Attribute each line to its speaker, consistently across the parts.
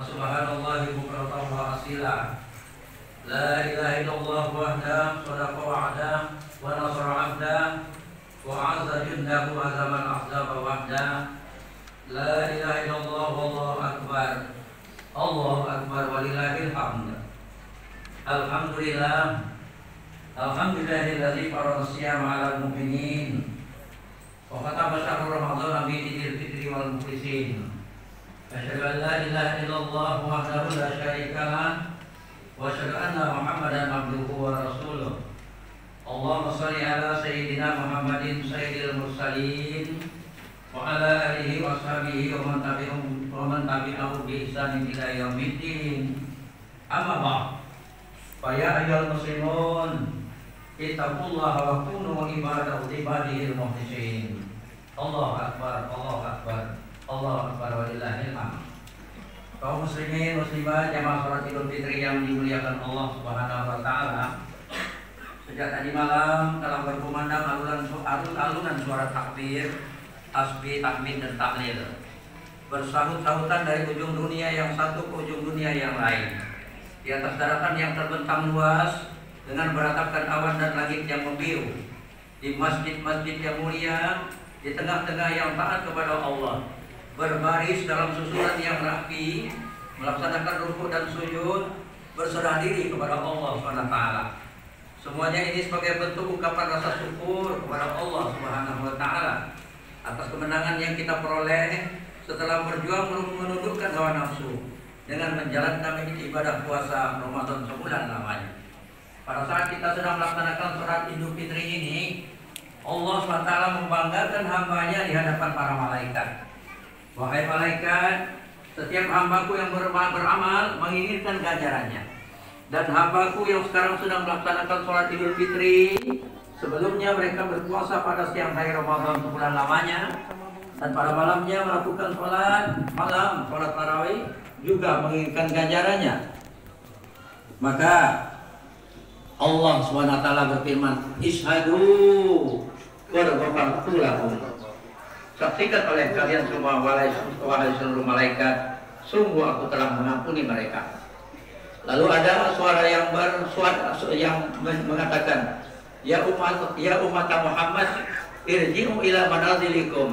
Speaker 1: Subhanallahi bukratan wa asila. La ilaha illallah wahda sadaqa wa'ada wa nasara 'abda wa 'azza jundahu azaman ahzaba wahda. La ilaha illallah wallahu akbar. Allahu akbar walillahil hamd. Alhamdulillah. Alhamdulillahilladzi farada siyama 'alal mu'minin wa khatama syahrul ramadhan bi idil fitri wal mukhlisin. Asyhadu an la ilaha illallah wahdahu la syarika lah wa asyhadu anna Muhammadan abduhu wa rasuluh. Allahumma shalli ala sayyidina Muhammadin sayyidil mursalin wa ala alihi wa sahbihi wa man tabi'ahum bi ihsanin ila yaumiddin. Amma ba'd. Fa ya ayyuhal muslimun ittaqullaha wa kunu ibadihil mukhlisin. Allahu akbar, Allahu akbar. Allahu akbar walillahil hamd. Kaum muslimin muslimat jamaah salat Idul Fitri yang dimuliakan Allah Subhanahu wa taala. Sejak tadi malam telah berkumandang alunan suara takbir, tasbih, tahmid dan tahlil. Bersahut-sahutan dari ujung dunia yang satu ke ujung dunia yang lain. Di atas daratan yang terbentang luas dengan beratapkan awan dan langit yang membiru. Di masjid-masjid yang mulia, di tengah-tengah yang taat kepada Allah. Berbaris dalam susunan yang rapi, melaksanakan rukuk dan sujud, berserah diri kepada Allah SWT. Semuanya ini sebagai bentuk ungkapan rasa syukur kepada Allah SWT atas kemenangan yang kita peroleh setelah berjuang menundukkan hawa nafsu dengan menjalankan ibadah puasa Ramadan sebulan lamanya. Pada saat kita sedang melaksanakan sholat Idul Fitri ini, Allah SWT membanggakan hambanya di hadapan para malaikat. Wahai malaikat, setiap hambaku yang beramal menginginkan ganjarannya. Dan hambaku yang sekarang sedang melaksanakan sholat Idul Fitri, sebelumnya mereka berpuasa pada siang hari Ramadan sebulan lamanya, dan pada malamnya melakukan sholat malam, sholat tarawih, juga menginginkan ganjarannya. Maka Allah SWT berfirman, Ishadu warghafartu lahum. Saksikan oleh kalian semua wahai seluruh malaikat, sungguh aku telah mengampuni mereka. Lalu ada suara yang mengatakan, Ya umat Muhammad, irji'u ila manazilikum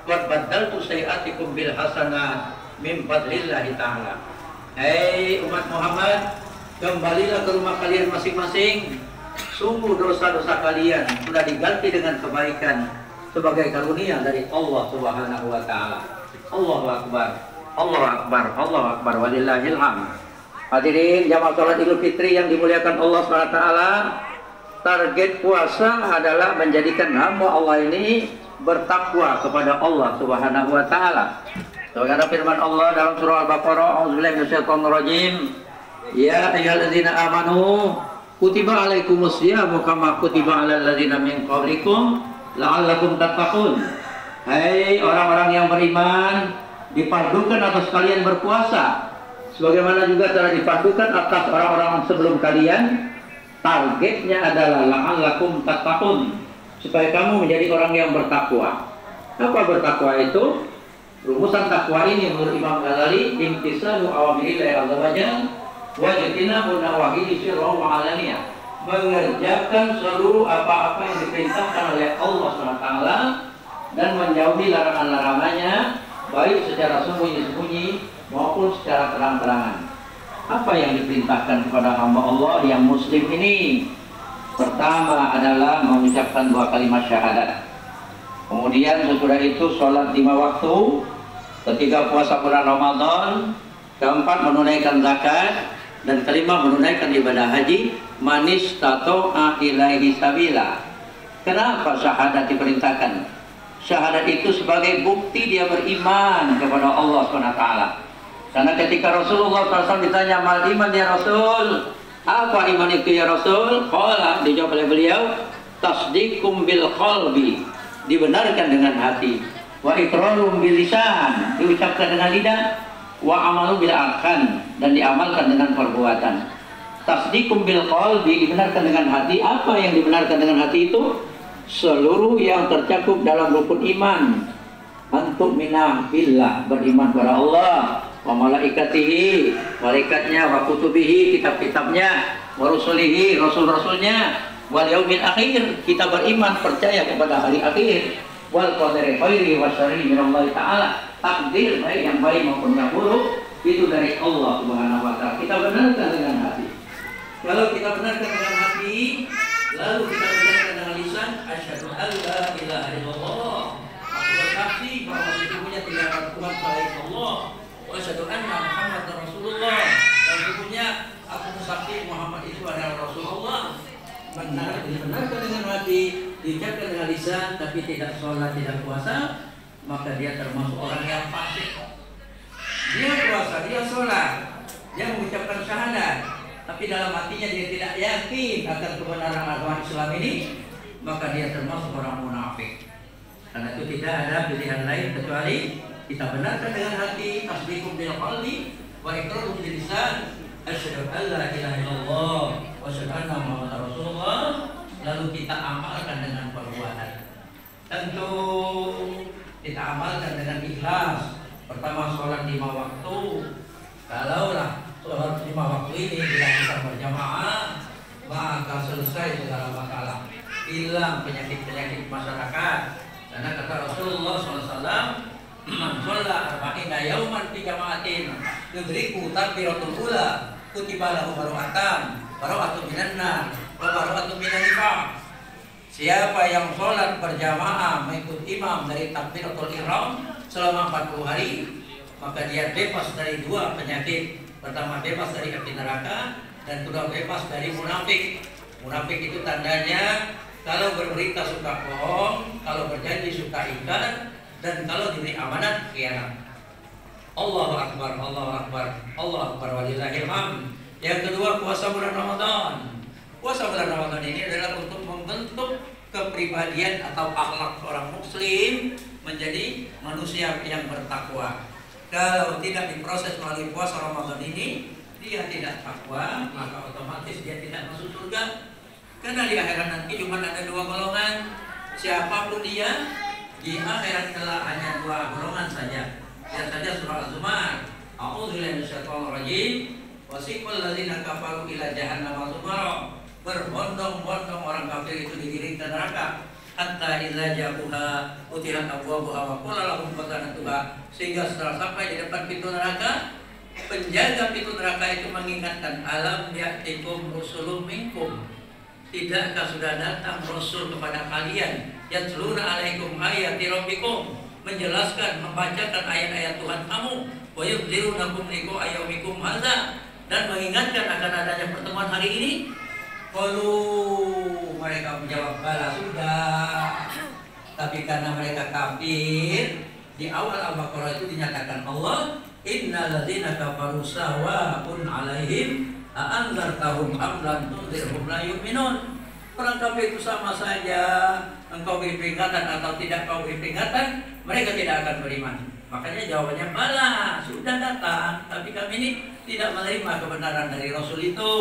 Speaker 1: qad baddaltu sayi'atikum bil hasanat min fadlillahi ta'ala. Hei umat Muhammad, kembalilah ke rumah kalian masing-masing. Sungguh dosa-dosa kalian sudah diganti dengan kebaikan sebagai karunia dari Allah Subhanahu wa taala. Allahu akbar. Allahu akbar. Allahu akbar walillahil hamd. Hadirin jamaah salat Idul Fitri yang dimuliakan Allah Subhanahu wa taala, target puasa adalah menjadikan hamba Allah ini bertakwa kepada Allah Subhanahu wa taala. Sebagaimana firman Allah dalam surah Al-Baqarah, a'udzubillahi minasyaitonir rajim. Ya ayyuhalladzina amanu kutiba alaikumus syiyamu kama kutiba alal ladzina min qablikum la'allakum tattaqun. Hai orang-orang yang beriman, dipadukan atas kalian berpuasa sebagaimana juga telah dipadukan atas orang-orang sebelum kalian. Targetnya adalah la'allakum tattaqun, supaya kamu menjadi orang yang bertakwa. Apa bertakwa itu? Rumusan takwa ini menurut Imam Ghazali, imtisalu awamirillahi azza wa jalla wa ijtinabu nawahihi sirran wa alaniyah. Mengerjakan seluruh apa-apa yang diperintahkan oleh Allah SWT dan menjauhi larangan-larangannya, baik secara sembunyi-sembunyi maupun secara terang-terangan. Apa yang diperintahkan kepada hamba Allah yang muslim ini? Pertama adalah mengucapkan 2 kalimat syahadat. Kemudian sesudah itu sholat 5 waktu. Ketiga puasa bulan Ramadan. Keempat menunaikan zakat. Dan kelima menunaikan ibadah haji. Manis tato'a ilaihi sabila. Kenapa syahadat diperintahkan? Syahadat itu sebagai bukti dia beriman kepada Allah SWT. Karena ketika Rasulullah SAW ditanya, mal iman ya Rasul, apa iman itu ya Rasul? Qala, dijawab oleh beliau, tasdiqum bil qalbi, dibenarkan dengan hati, wa iqrarum bil lisan, diucapkan dengan lidah, wa amalu bil arkan, dan diamalkan dengan perbuatan. Tasdiqum bil qalbi, dibenarkan dengan hati. Apa yang dibenarkan dengan hati itu? Seluruh yang tercakup dalam rukun iman. Antuk minah billah, beriman kepada Allah, wa malaikatihi, malaikatnya, wa kutubihi, kitab-kitabnya, wa rusulihi, rasul-rasulnya, wal yaumil akhir, kita beriman percaya kepada hari akhir, wal qadari khairi wa syarri minallahi ta'ala, takdir baik yang baik maupun yang buruk itu dari Allah Subhanahu wa taala. Kita benarkan dengan hati. Kalau kita benarkan dengan hati, lalu kita benarkan dengan lisan, asyhadu an la ilaha illallah, aku bersaksi bahwa sesungguhnya tidak ada Tuhan selain Allah, wa asyhadu anna Muhammadar Rasulullah, dan sesungguhnya aku bersaksi Muhammad itu adalah Rasulullah. Dibenarkan dengan hati, diucapkan dengan lisan, tapi tidak sholat, tidak puasa, maka dia termasuk orang yang fasik. Dia puasa, dia sholat, dia mengucapkan syahadat, tapi dalam hatinya dia tidak yakin akan kebenaran agama Islam ini, maka dia termasuk orang munafik. Karena itu tidak ada pilihan lain kecuali kita benarkan dengan hati, tasdiqum bil qalbi wa iqrarum bil lisan, asyhadu an la ilaha illallah wa asyhadu anna Muhammadar Rasulullah, lalu kita amalkan dengan perbuatan. Tentu kita amalkan dengan ikhlas. Pertama, sholat 5 waktu. Kalaulah sholat 5 waktu ini tidak bisa berjamaah, maka selesai segala masalah, hilang penyakit-penyakit masyarakat. Karena kata Rasulullah SAW, man sholla arba'ina yauman fi jama'atin yudriku takbiratul ula kutiba lahu bara'atun minan nar wa bara'atun minan nifaq. Siapa yang sholat berjamaah mengikut imam dari takbiratul ihram selama 40 hari, maka dia bebas dari 2 penyakit. Pertama, bebas dari api neraka, dan kedua, bebas dari munafik. Munafik itu tandanya kalau berberita suka bohong, kalau berjanji suka ingkar, dan kalau diberi amanat khianat. Allahu akbar, Allahu akbar, Allahu akbar walillahil hamd. Yang kedua, puasa bulan Ramadan. Puasa bulan Ramadan ini adalah untuk membentuk kepribadian atau akhlak seorang muslim menjadi manusia yang bertakwa. Kalau tidak diproses melalui puasa Ramadan ini, dia tidak takwa, maka otomatis dia tidak masuk surga. Karena di akhirat nanti cuma ada 2 golongan. Siapapun dia, di akhirat kelak hanya 2 golongan saja. Lihat saja surah Az-Zumar. A'udzubillahi minasyaitonir rajim. Wasiqal ladzina kafaru ila jahannam zumara. Berbondong-bondong orang kafir itu digiring ke neraka. Hatta idza ja'uha utihat abwabuha wa qala lahum khazanatuha, sehingga setelah sampai di depan pintu neraka, penjaga pintu neraka itu mengingatkan, alam ya'tikum rusulun minkum, tidakkah sudah datang rasul kepada kalian, yatluna alaikum ayati rabbikum, menjelaskan, membacakan ayat-ayat Tuhan kamu, wa yunzirunakum liqa ayyamikum hadza, dan mengingatkan akan adanya pertemuan hari ini. Kalau mereka menjawab bala sudah, tapi karena mereka kafir, di awal Al-Baqarah itu dinyatakan Allah, innal ladzina kafaru sawa'un 'alaihim a anzartahum am lam tunzirhum la yu'minun. Orang kafir itu sama saja, engkau beri peringatan atau tidak kau beri peringatan, mereka tidak akan beriman. Makanya jawabannya bala sudah datang, tapi kami ini tidak menerima kebenaran dari Rasul itu.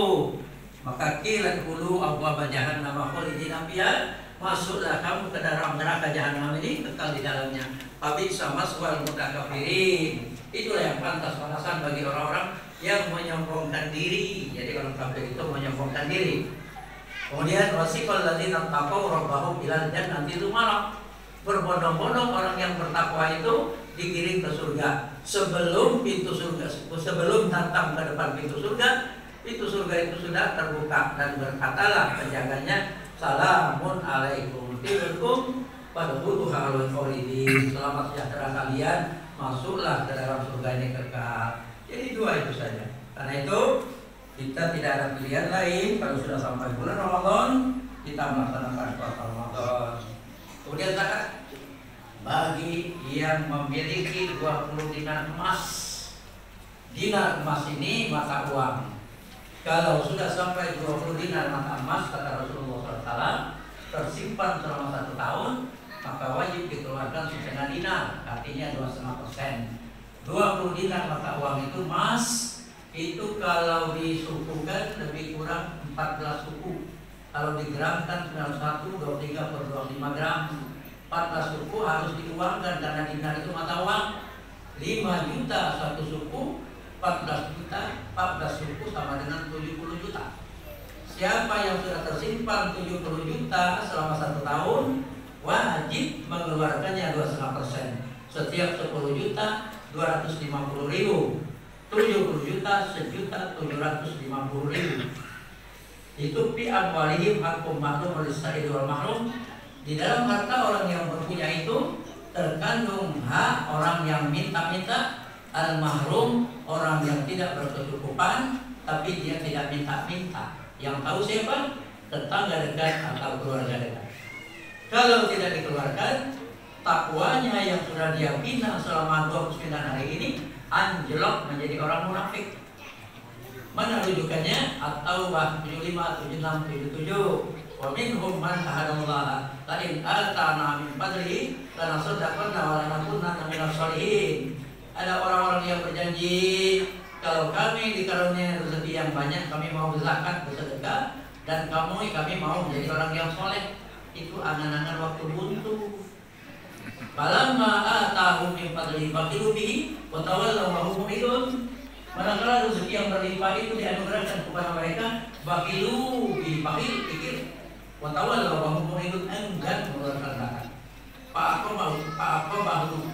Speaker 1: Maka kilat hulu abwaba jahannam khalidina fiha, masuklah kamu ke dalam neraka jahanam ini, kekal di dalamnya. Fabisa maswal mutakabirin. Itulah yang pantas balasan bagi orang-orang yang menyombongkan diri. Jadi orang kafir itu menyombongkan diri. Kemudian wasiqal ladzina taqaw rabbahum ilal jannati zumara. Berbondong-bondong orang yang bertakwa itu digiring ke surga. Sebelum pintu surga, sebelum datang ke depan pintu surga, pintu surga itu sudah terbuka, dan berkatalah penjaganya, salamun alaikum tibtum fadkhuluha khalidin. Selamat sejahtera kalian, masuklah ke dalam surga ini kekal. Jadi 2 itu saja. Karena itu kita tidak ada pilihan lain. Kalau sudah sampai bulan Ramadan, kita melaksanakan puasa Ramadan. Kemudian zakat bagi yang memiliki 20 dinar emas. Dinar emas ini mata uang. Kalau sudah sampai 20 dinar mata emas, kata Rasulullah SAW, tersimpan selama 1 tahun, maka wajib dikeluarkan setengah dinar, artinya 2,5%. 20 dinar mata uang itu emas, itu kalau disukukan lebih kurang 14 suku. Kalau digramkan 91, 23 per 25 gram. 14 suku harus dikeluarkan karena dinar itu mata uang. 5 juta 1 suku, 14 juta, 14 suku sama dengan 70 juta. Siapa yang sudah tersimpan 70 juta selama 1 tahun, wajib mengeluarkannya 2,5%. Setiap 10 juta 250.000, 70 juta 1.750.000. Itu fi amwalihim haqqum ma'lum lis-sa'il wal mahrum. Di dalam harta orang yang berpunya itu terkandung hak orang yang minta-minta, al-mahrum orang yang tidak berkecukupan tapi dia tidak minta-minta. Yang tahu siapa? Tetangga dekat atau keluarga dekat. Kalau tidak dikeluarkan, takwanya yang sudah dia bina selama 29 hari ini anjlok menjadi orang munafik. Mana rujukannya? At-Taubah 75, 76, 77. Wa minhum man ahadallaha la in atana min fadlihi lanasaddaqanna wa lanakunanna minas sholihin. Ada orang-orang yang berjanji, kalau kami dikaruniai rezeki yang banyak, kami mau berzakat, bersedekah, dan kami mau menjadi orang yang soleh. Itu angan-angan waktu buntu. Falamma atahum min fadlihi baqilu bihi wa tawallaw wa hum mu'ridun. Manakala rezeki yang berlimpah itu dianugerahkan kepada mereka, baqilu bihi, bakhil pikir, wa tawallaw wa hum mu'ridun, enggan mengeluarkan zakat. Fa'aqabahum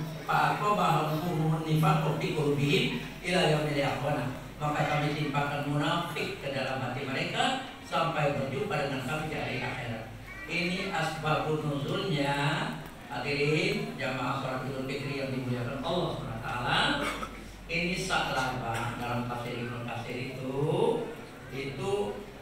Speaker 1: nifaqu fi qulubihim ila yaumil qiyamah. Maka kami timpakan munafik ke dalam hati mereka sampai berjumpa dengan kami di hari akhirat. Ini asbabun nuzulnya. Hadirin jamaah salat Idul Fitri yang dimuliakan Allah SWT. Ini Sa'labah dalam tafsir Ibnu Katsir itu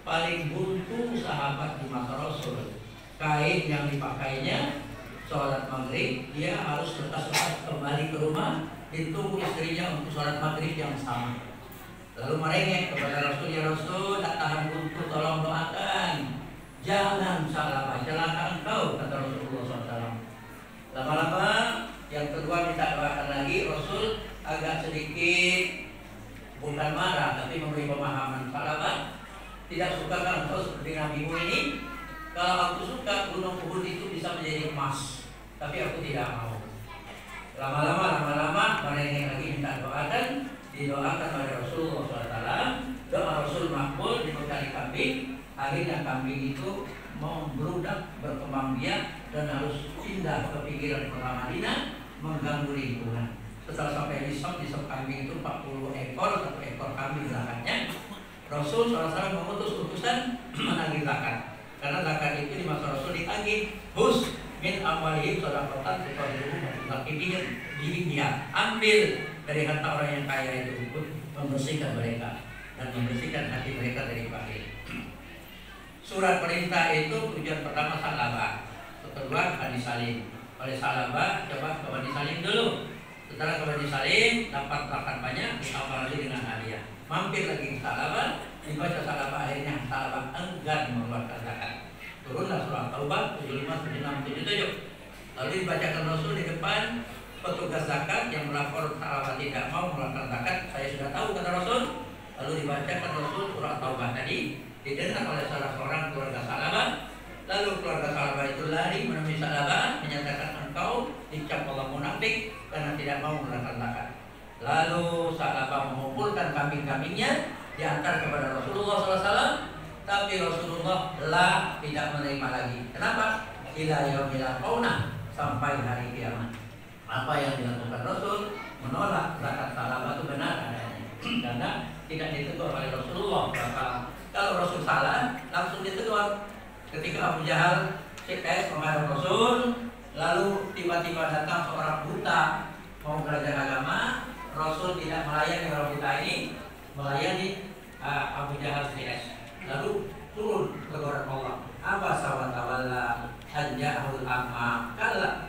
Speaker 1: paling buntu sahabat di masa Rasul. Kain yang dipakainya sholat maghrib, dia harus lekas-lekas kembali ke rumah, ditunggu istrinya untuk sholat maghrib yang sama. Lalu merengek kepada Rasul, ya Rasul, tak tahan buntu, tolong doakan. Jangan Sa'labah, celaka engkau, kata Rasulullah SAW. Lama-lama yang kedua minta doakan lagi, Rasul agak sedikit bukan marah tapi memberi pemahaman. Sa'labah, tidak suka kan engkau seperti nabimu ini? Kalau aku suka, gunung Uhud itu bisa menjadi emas, tapi aku tidak mau. Lama-lama mereka lagi minta doakan, didoakan oleh Rasulullah SAW. Doa Rasul makbul, dibekali kambing. Akhirnya kambing itu membludak, berkembang biak, dan harus pindah ke pinggiran kota Madinah, mengganggu lingkungan. Setelah sampai di sop kambing itu 40 ekor, 1 ekor kambing zakatnya. Rasul SAW mengutus utusan menagih zakat. Karena zakat itu di masa Rasul ditagih. Hus min amwalihim shadaqatan tuqaddiruhum wa tuzakkihim biha. Ambil dari harta orang yang kaya itu untuk membersihkan mereka dan membersihkan hati mereka dari bakhil. Surat perintah itu tujuan pertama Sa'labah, kedua Bani Salim. Oleh Sa'labah coba ke Bani Salim dulu. Setelah ke Bani Salim dapat zakat banyak, ditambah lagi dengan hadiah. Mampir lagi ke Sa'labah, dibaca Sa'labah, akhirnya Sa'labah enggan mengeluarkan zakat. Turunlah surah Taubah 75, 76, 77. Lalu dibacakan Rasul di depan petugas zakat yang melapor Sa'labah tidak mau mengeluarkan zakat. Saya sudah tahu, kata Rasul. Lalu dibacakan Rasul surah Taubah tadi, didengar oleh salah seorang keluarga Sa'labah. Lalu keluarga Sa'labah itu lari menemui Sa'labah, menyatakan engkau dicap Allah munafik karena tidak mau mengeluarkan zakat. Lalu Sa'labah mengumpulkan kambing-kambingnya, diantar kepada Rasulullah SAW. Tapi Rasulullah tidak menerima lagi. Kenapa? Ila yaumil qiyamah, sampai hari kiamat. Apa yang dilakukan Rasul? Menolak zakat Sa'labah itu benar adanya, karena tidak ditegur oleh Rasulullah. Kalau Rasul salah, langsung ditegur. Ketika Abu Jahal CPS menghadap Rasul, lalu tiba-tiba datang seorang buta mau belajar agama, Rasul tidak melayani orang buta ini, melayani Abu Jahal CS. Lalu turun teguran Allah. Abasa wa tawalla anja'ahul amma. Kala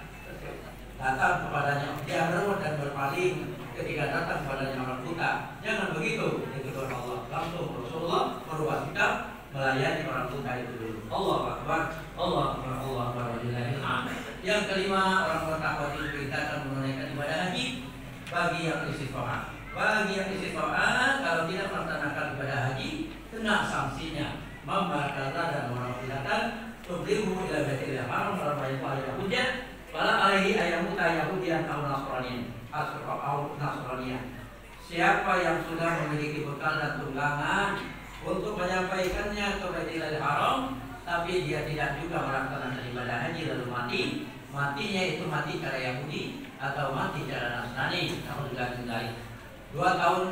Speaker 1: datang kepadanya dia berbuat dan berpaling ketika datang kepadanya orang buta. Jangan begitu, ditegur Allah. Langsung Rasulullah merubah sikap, melayani orang buta itu dulu. Allahu Akbar, Allahu Akbar, Allahu Akbar, walillahil hamd. Yang kelima, orang bertakwa itu diperintahkan menunaikan ibadah haji bagi yang istiqomah. Bagi yang istiqomah, kalau tidak melaksanakan ibadah haji, kena sanksinya. Membatalkan dan menafsirkan tublihu ila baitil haram wa baitul hujjah wala alaihi ayyamu tayahudiyan aw nasraniyan. siapa yang sudah memiliki bekal dan tunggangan untuk menyampaikannya ke Baitul Haram, tapi dia tidak juga melaksanakan ibadah haji lalu mati, matinya itu mati cara Yahudi atau mati cara Nasrani, atau juga tinggal 2 tahun,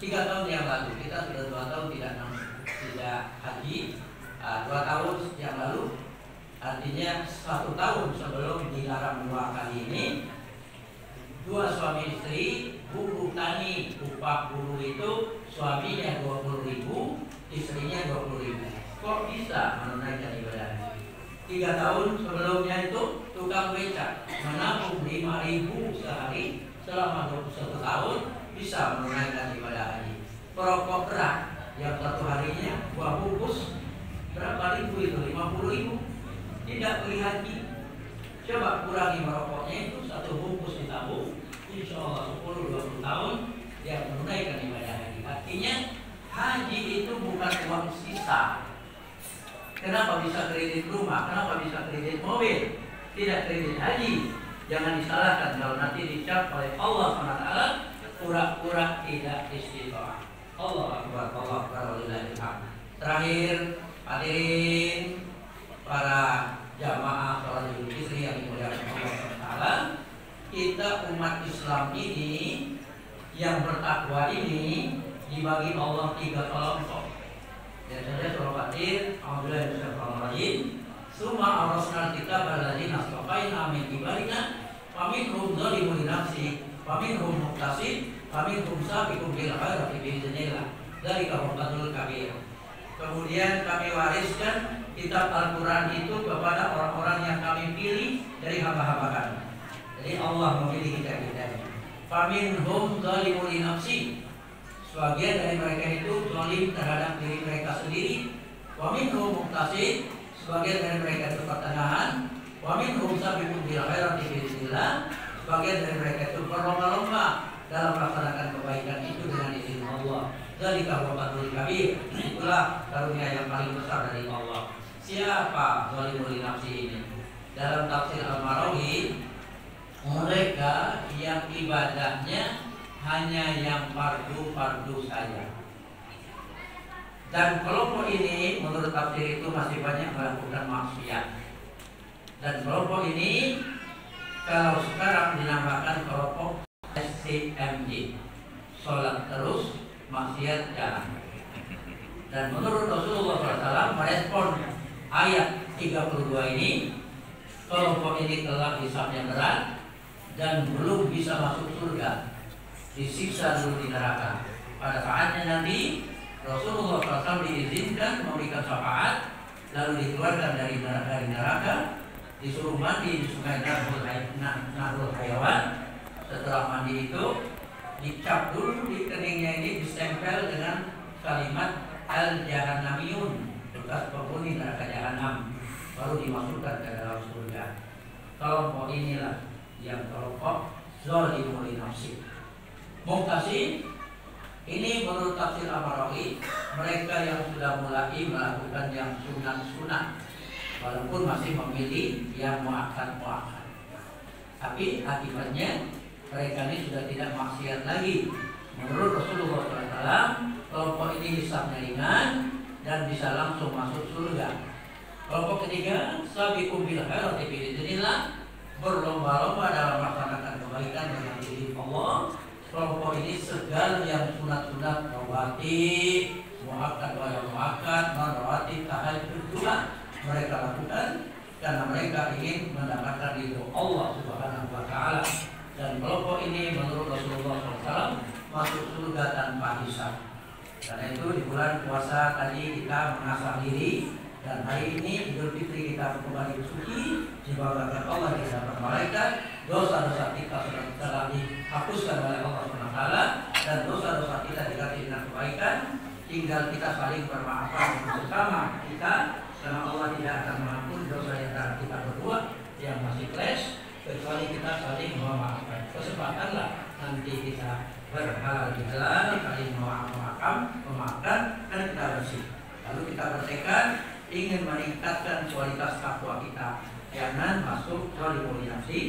Speaker 1: 3 tahun yang lalu kita sudah 2 tahun tidak haji, 2 tahun yang lalu, artinya 1 tahun sebelum dilarang 2 kali ini, 2 suami istri buruh tani, upah buruh itu suaminya 20.000, istrinya 20.000. Kok bisa menunaikan ibadah haji? 3 tahun sebelumnya itu tukang becak menabung 5.000 sehari selama 21 tahun bisa menunaikan ibadah haji. Perokok berat yang 1 harinya 2 bungkus berapa ribu itu? 50.000. Tidak beli haji. Coba kurangi merokoknya itu 1 bungkus ditabung, insya Allah 10-20 tahun dia menunaikan ibadah haji. Artinya haji itu bukan uang sisa. Kenapa bisa kredit rumah? Kenapa bisa kredit mobil? Tidak kredit haji. Jangan disalahkan kalau nanti dicap oleh Allah SWT pura-pura tidak istiqomah. Allah Akbar, Allah Akbar, walillahil hamd. Terakhir, hadirin para jamaah sholat Idul Fitri yang dimuliakan Allah SWT, kita umat Islam ini yang bertakwa ini dibagi Allah 3 kelompok. Dan saya suruh hadir, alhamdulillah bismillahirrahmanirrahim. Summa arsalna kita baladzina astafaina min ibadina faminhum zalimun li nafsi faminhum muqtasid faminhum sabiqun bil khairati bi idznillah. Dzalika huwal kabir. Kemudian kami wariskan kitab Al-Qur'an itu kepada orang-orang yang kami pilih dari hamba-hamba kami. Jadi Allah memilih kita. Faminhum zalimun li nafsi. Sebagian dari mereka itu zalim terhadap diri mereka sendiri. Wa minhum muqtasid, sebagian dari mereka itu pertengahan. Wa minhum sabiqun bil khairati bi idznillah, sebagian dari mereka itu berlomba-lomba dalam melaksanakan kebaikan itu dengan izin Allah. Dzalika huwal fadlul kabir. Itulah karunia yang paling besar dari Allah. Siapa zalimul li nafsi ini? Dalam tafsir Al-Marawi, mereka yang ibadahnya hanya yang fardu saja. Dan kelompok ini menurut tafsir itu masih banyak melakukan maksiat. Dan kelompok ini kalau sekarang dinamakan kelompok SCMJ, sholat terus, maksiat jalan. Dan menurut Rasulullah SAW merespon ayat 32 ini, kelompok ini telah hisabnya berat dan belum bisa masuk surga, disiksa dulu di neraka. Pada saatnya nanti Rasulullah SAW diizinkan memberikan syafaat, lalu dikeluarkan dari neraka, disuruh mandi di sungai Nahrul Hayawan. Setelah mandi itu dicap dulu di keningnya ini, ditempel dengan kalimat Al-Jahannamiyun, bekas penghuni neraka Jahannam, baru dimasukkan ke dalam surga. Kelompok inilah yang kelompok zalimul li nafsi. Muqtasid ini menurut tafsir Al-Marawi, mereka yang sudah mulai melakukan yang sunat-sunat, walaupun masih memilih yang muakkad. Tapi akibatnya mereka ini sudah tidak maksiat lagi. Menurut Rasulullah SAW, kelompok ini hisabnya ringan dan bisa langsung masuk surga. Kelompok ketiga, sabiqun bil khairati bi idznillah, berlomba-lomba dalam melaksanakan kebaikan dengan izin Allah. Kelompok ini segala yang sunat-sunat, rawatib, muakkad, non-rawatib, tahajud juga mereka lakukan karena mereka ingin mendapatkan ridho Allah Subhanahu wa Ta'ala. Dan kelompok ini menurut Rasulullah SAW masuk surga tanpa hisab. Karena itu di bulan puasa tadi kita mengasah diri, dan hari ini Idul Fitri kita kembali bersuci, dibanggakan Allah di hadapan malaikat. Dosa-dosa kita telah dihapuskan oleh Allah SWT, dan dosa-dosa kita diganti dengan kebaikan. Tinggal kita saling bermaafan bersama kita, karena Allah tidak akan mengampuni dosa yang kita berdua yang masih clash, kecuali kita saling memaafkan. Kesempatanlah nanti kita berhalal bihalal, saling memaafkan, dan kita bersih. Lalu kita bertekad ingin meningkatkan kualitas takwa kita. Jangan masuk zalimul li nafsi,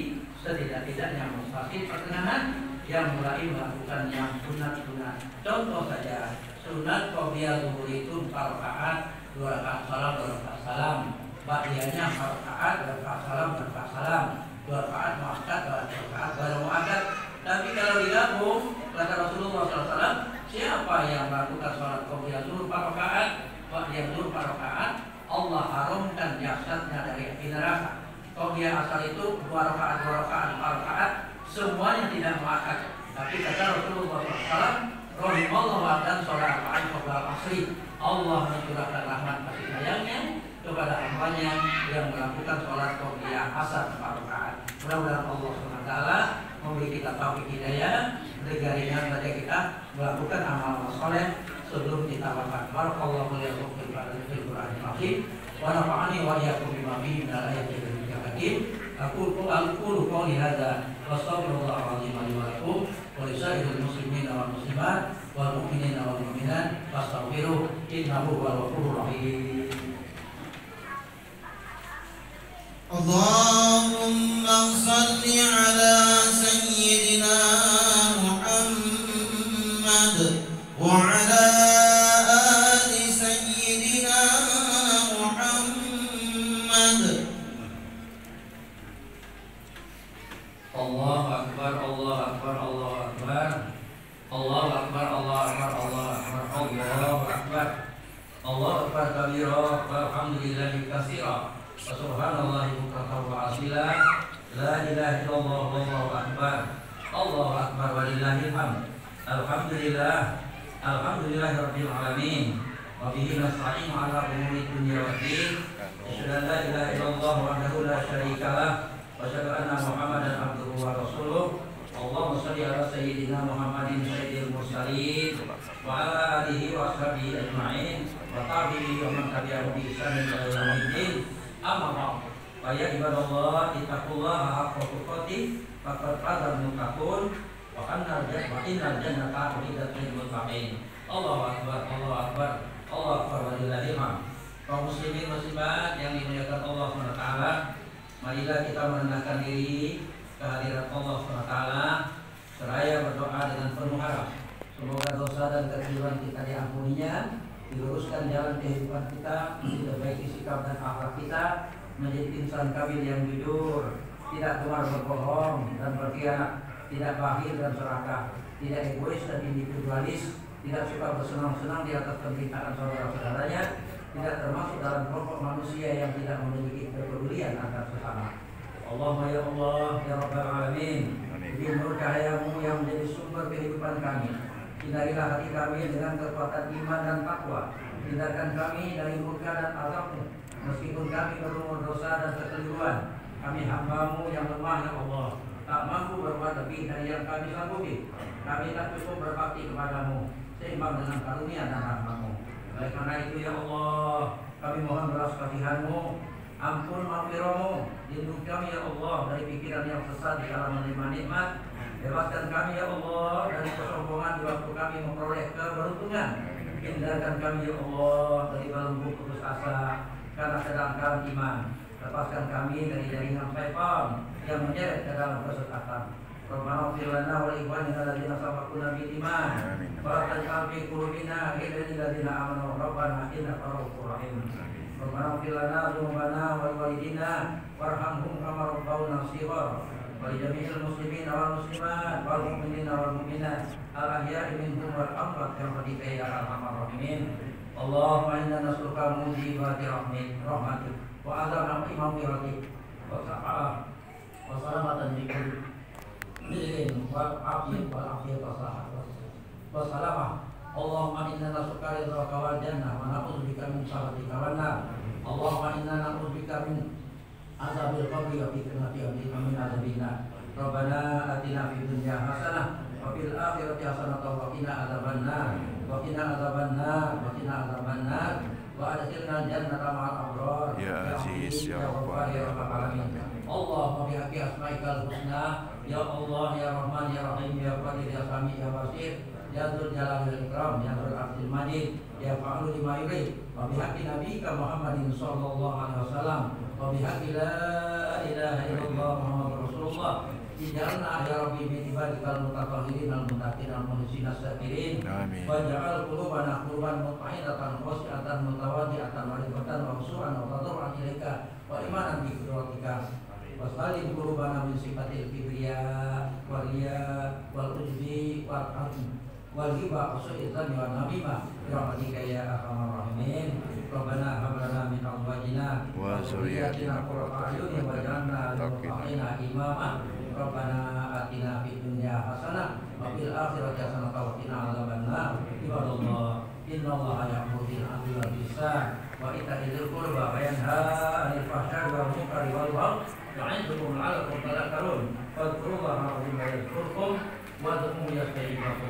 Speaker 1: setidak-tidaknya mustaqim pertengahan, yang mulai melakukan yang sunat-sunat. Contoh saja, sunat qobliyah zuhur itu 4 rakaat, 2 rakaat salam, 2 rakaat salam. Ba'diyahnya 4 rakaat, 2 rakaat salam, 2 rakaat salam. 2 rakaat muakkad, 2 rakaat baru muakkad. Tapi kalau digabung, kata Rasulullah SAW, siapa yang melakukan sholat qobliyah zuhur 4 rakaat, ba'diyah zuhur 4 rakaat, Allah harumkan jasadnya dari api neraka. Qobliyah asal itu 2 rakaat, 2 rakaat, 4 rakaat, semuanya tidak muakkad. Tapi kata Rasulullah SAW, rahimallahu abdan sholat rakaat qabla asri. Allah mencurahkan rahmat kasih sayangnya kepada hambanya yang melakukan sholat qobliyah asar 4 rakaat. Mudah-mudahan Allah SWT memberi kita taufik hidayah agar ringan saja kita melakukan amal soleh sebelum kita wafat. Barakallahu li wa lakum fil Qur'anil Azim wa nafa'ani wa iyyakum bima fihi minal ayati wal hikam. Aqulu qawli hadza wa astaghfirullahal azim li wa lakum wa li sa'iril muslimin wal muslimat wal mu'minina wal mu'minat fastaghfiruhu innahu huwal ghafurur rahim.
Speaker 2: Allahumma salli ala sayyidina Muhammad wa ala ali sayyidina Muhammad.
Speaker 1: Allahu akbar, Allahu akbar, Allahu akbar. Allahu akbar, Allahu akbar, Allahu akbar, Allahu akbar. Allahu akbar kabira, walhamdulillahi katsira. Subhanallahi bukratan wa asila. La ilaha illallah wallahu akbar. Allahu akbar walillahil hamd. Alhamdulillah. Alhamdulillahi rabbil alamin. Wa bihi nasta'inu ala umuri dunya waddin. Asyhadu an la ilaha illallah wahdahu la syarika lah wa asyhadu anna Muhammadan abduhu wa rasuluh. Allahumma shalli ala sayyidina Muhammadin sayyidil mursalin wa ala alihi wa ashabihi ajma'in wa tabi'ihi wa man tabi'ahum bi ihsanin ila yaumil amma ba'd. Wa ya ibadallah ittaqullaha haqqa tuqatih faqad fazal muttaqun wa innal jannata uiddat lil muttaqin. Allahu akbar, Allahu akbar, Allahu akbar walillahil hamd. Kaum muslimin muslimat yang dimuliakan Allah SWT, marilah kita merendahkan diri kehadirat Allah SWT seraya berdoa dengan penuh harap semoga dosa dan kekeliruan kita diampuninya, diluruskan jalan kehidupan kita, diperbaiki sikap dan akhlak kita, menjadi insan kamil yang jujur, tidak gemar berbohong dan berkhianat, tidak bakhil dan serakah, tidak egois dan individualis, tidak suka bersenang-senang di atas penderitaan saudara-saudaranya, tidak termasuk dalam kelompok manusia yang tidak memiliki kepedulian antar sesama. Allahumma ya Allah ya Rabbal Alamin, beri nur cahayamu yang menjadi sumber kehidupan kami. Hindarilah hati kami dengan kekuatan iman dan takwa. Hindarkan kami dari murka dan azabmu. Meskipun kami berumur dosa dan kekeliruan, kami hambamu yang lemah ya Allah, tak mampu berbuat lebih dari yang kami sanggupi. Kami tak cukup berbakti kepadamu seimbang dengan karunia dan rahmatmu. Oleh karena itu ya Allah, kami mohon belas kasihanmu, ampun maghfirahmu, lindungi kami ya Allah dari pikiran yang sesat di dalam menerima nikmat. Bebaskan kami ya Allah dari kesombongan di waktu kami memperoleh keberuntungan. Hindarkan kami ya Allah dari belenggu putus asa karena sedang dalam iman. Lepaskan kami dari jaringan syaitan yang menyeret ke dalam kesesatan. Rabbana ighfir lana wa li ikhwanina alladziina sabaquna bil iman wa la taj'al fi qulubina ghillan lil ladziina aamanu rabbana innaka ra'ufur rahim. Rabbana ighfir lana dzunubana wa liwalidina warhamhum kama rabbawna shighara wa li jami'il muslimin wal muslimat wal mu'minina wal mu'minat al ahya'i minhum wal amwat bi rahmatika ya arhamar rahimin. Allahumma inna nas'aluka mujibati rahmatik wa azama maghfiratik wa sa'ah wa salamatan min kulli wal afiyat wa salamah. Allahumma inna nas'aluka ridhaka wal jannah wa na'udzubika min sakhatika wan nar. Allahumma inna na'udzubika min azabil qabri wa fitnati min adzabil nar. Rabbana atina fid dunya hasanah wa fil akhirati hasanah wa qina adzaban nar. Wa qina adzaban nar, wa qina adzaban nar. Wa adkhilna jannata ma'al abrar. Ya Aziz ya Rabbal alamin. Allahumma bi haqqi asma'ikal husna, ya Allah ya Rahman ya Rahim ya Qadir ya Sami ya Basir ya Dzul Jalali wal Ikram ya Dzul Arsyil Majid ya Fa'alu lima yurid. Wa bi haqqi nabiyika Muhammadin sallallahu alaihi wasallam wa bi haqqi la ilaha illallah Muhammadur Rasulullah Ijalna ya Rabbi min ibadikal mutatahhirin al-muttaqin al-muhsin as-sakirin.
Speaker 3: Amin.
Speaker 1: Waj'al qulubana quluban mutma'innatan khashi'atan mutawadi'atan wa rifatan wa khusyu'an wa tadarruan ilaika wa imanan bi qudratika. Wassalim qulubana min sifatil kibriya wal riya wal ujbi wal azm wal hiba wa su'izan wa namimah bi rahmatika ya arhamar rahimin. Rabbana hab lana min azwajina
Speaker 3: Wa zurriyyatina qurrata a'yunin waj'alna lil muttaqina imama. Rabbana atina fid dunya hasanah wa fil akhirati hasanah wa qina adzabannar. Ibadallah, innallaha ya'muru bil 'adli wal ihsan wa ita'i dzil qurba wa yanha 'anil fahsya'i wal munkari wal baghi ya'idukum la'allakum tadhakkarun. Fadhkurullaha 'azima yadhkurkum wa ad'uuhu yastajib lakum.